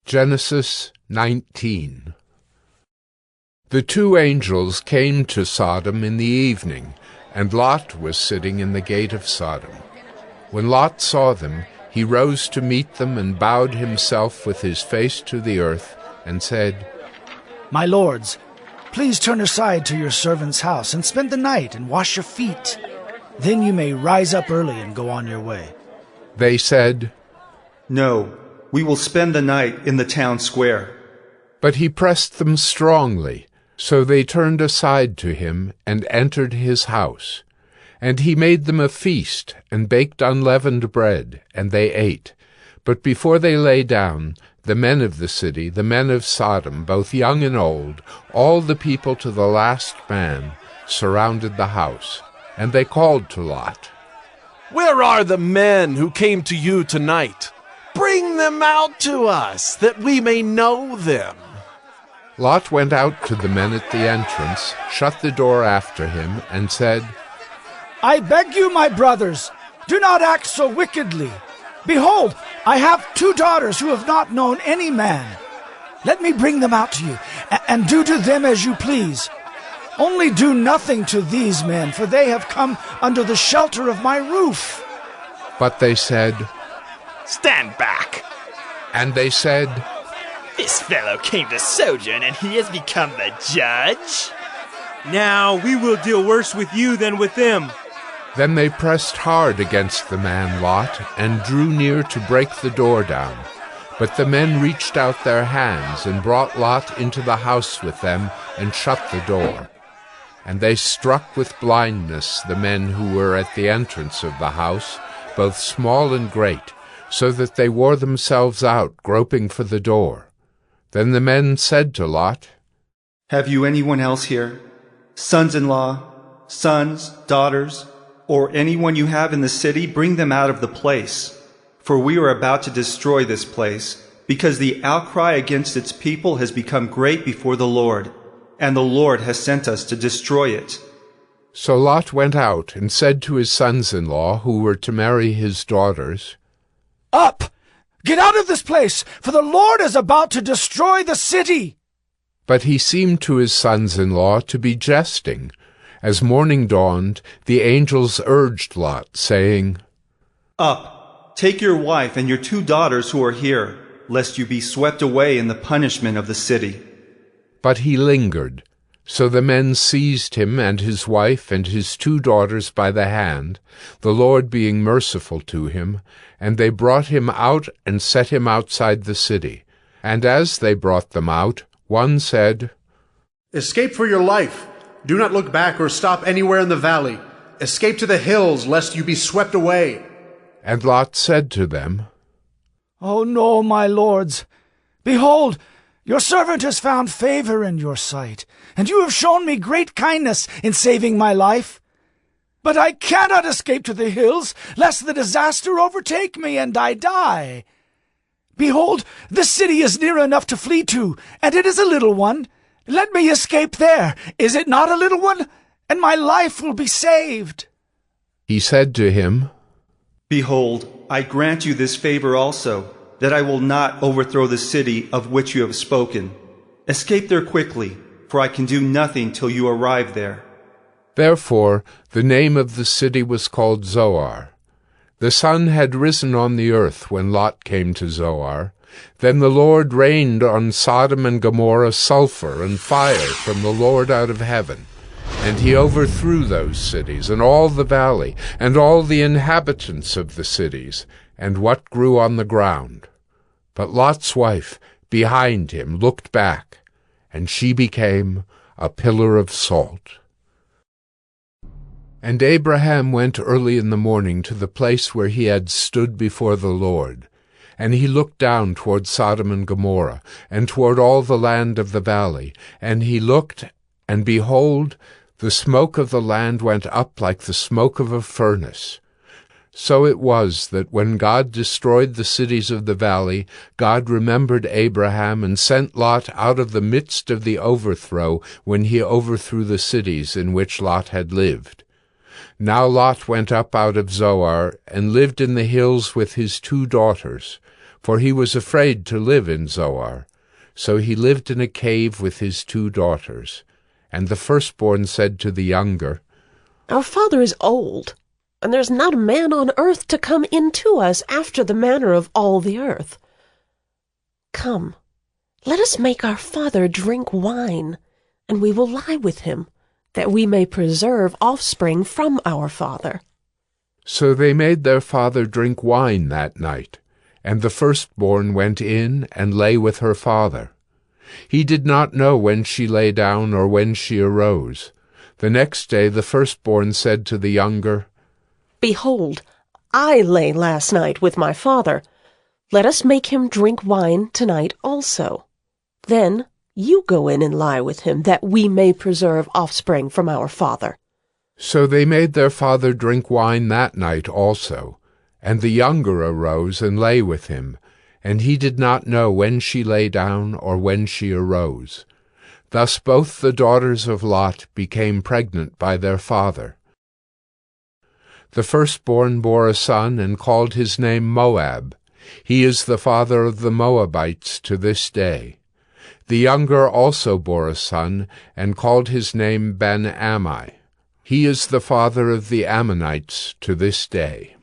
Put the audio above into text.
Genesis 19. The two angels came to Sodom in the evening, and Lot was sitting in the gate of Sodom. When Lot saw them, he rose to meet them and bowed himself with his face to the earth, and said, "My lords, please turn aside to your servant's house and spend the night and wash your feet. Then you may rise up early and go on your way." They said, "No, we will spend the night in the town square." But he pressed them strongly, so they turned aside to him and entered his house. And he made them a feast, and baked unleavened bread, and they ate. But before they lay down, the men of the city, the men of Sodom, both young and old, all the people to the last man, surrounded the house. And they called to Lot, "Where are the men who came to you tonight? Bring them out to us, that we may know them." Lot went out to the men at the entrance, shut the door after him, and said, "I beg you, my brothers, do not act so wickedly. Behold, I have 2 daughters who have not known any man. Let me bring them out to you, and do to them as you please. Only do nothing to these men, for they have come under the shelter of my roof." But they said, "Stand back." And they said, "This fellow came to Sojourn, and he has become the judge." Now we will deal worse with you than with them. Then they pressed hard against the man Lot, and drew near to break the door down. But the men reached out their hands, and brought Lot into the house with them, and shut the door. And they struck with blindness the men who were at the entrance of the house, both small and great, so that they wore themselves out, groping for the door. Then the men said to Lot, "Have you anyone else here? Sons-in-law, sons, daughters, or anyone you have in the city? Bring them out of the place. For we are about to destroy this place, because the outcry against its people has become great before the Lord, and the Lord has sent us to destroy it." So Lot went out and said to his sons-in-law, who were to marry his daughters, "Up! Get out of this place, for the Lord is about to destroy the city." But he seemed to his sons-in-law to be jesting. As morning dawned, the angels urged Lot, saying, "Up, take your wife and your 2 daughters who are here, lest you be swept away in the punishment of the city." But he lingered. So the men seized him and his wife and his 2 daughters by the hand, the Lord being merciful to him, and they brought him out and set him outside the city. And as they brought them out, one said, "Escape for your life. Do not look back or stop anywhere in the valley. Escape to the hills, lest you be swept away." And Lot said to them, "Oh no, my lords. Behold, your servant has found favor in your sight, and you have shown me great kindness in saving my life. But I cannot escape to the hills, lest the disaster overtake me and I die. Behold, this city is near enough to flee to, and it is a little one. Let me escape there. Is it not a little one? And my life will be saved." He said to him, "Behold, I grant you this favor also, that I will not overthrow the city of which you have spoken. Escape there quickly, for I can do nothing till you arrive there." Therefore the name of the city was called Zoar. The sun had risen on the earth when Lot came to Zoar. Then the Lord rained on Sodom and Gomorrah sulfur and fire from the Lord out of heaven. And he overthrew those cities, and all the valley, and all the inhabitants of the cities, and what grew on the ground. But Lot's wife behind him looked back, and she became a pillar of salt. And Abraham went early in the morning to the place where he had stood before the Lord. And he looked down toward Sodom and Gomorrah, and toward all the land of the valley. And he looked, and behold, the smoke of the land went up like the smoke of a furnace. So it was that when God destroyed the cities of the valley, God remembered Abraham and sent Lot out of the midst of the overthrow when he overthrew the cities in which Lot had lived. Now Lot went up out of Zoar and lived in the hills with his 2 daughters, for he was afraid to live in Zoar. So he lived in a cave with his 2 daughters. And the firstborn said to the younger, Our father is old, and there's not a man on earth to come in to us after the manner of all the earth. Come, let us make our father drink wine, and we will lie with him, that we may preserve offspring from our father. So they made their father drink wine that night, and the firstborn went in and lay with her father. He did not know when she lay down or when she arose. The next day the firstborn said to the younger, Behold, I lay last night with my father. Let us make him drink wine tonight also. Then you go in and lie with him, that we may preserve offspring from our father. So they made their father drink wine that night also. And the younger arose and lay with him, and he did not know when she lay down or when she arose. Thus both the daughters of Lot became pregnant by their father. The firstborn bore a son and called his name Moab. He is the father of the Moabites to this day. The younger also bore a son and called his name Ben-Ammi. He is the father of the Ammonites to this day.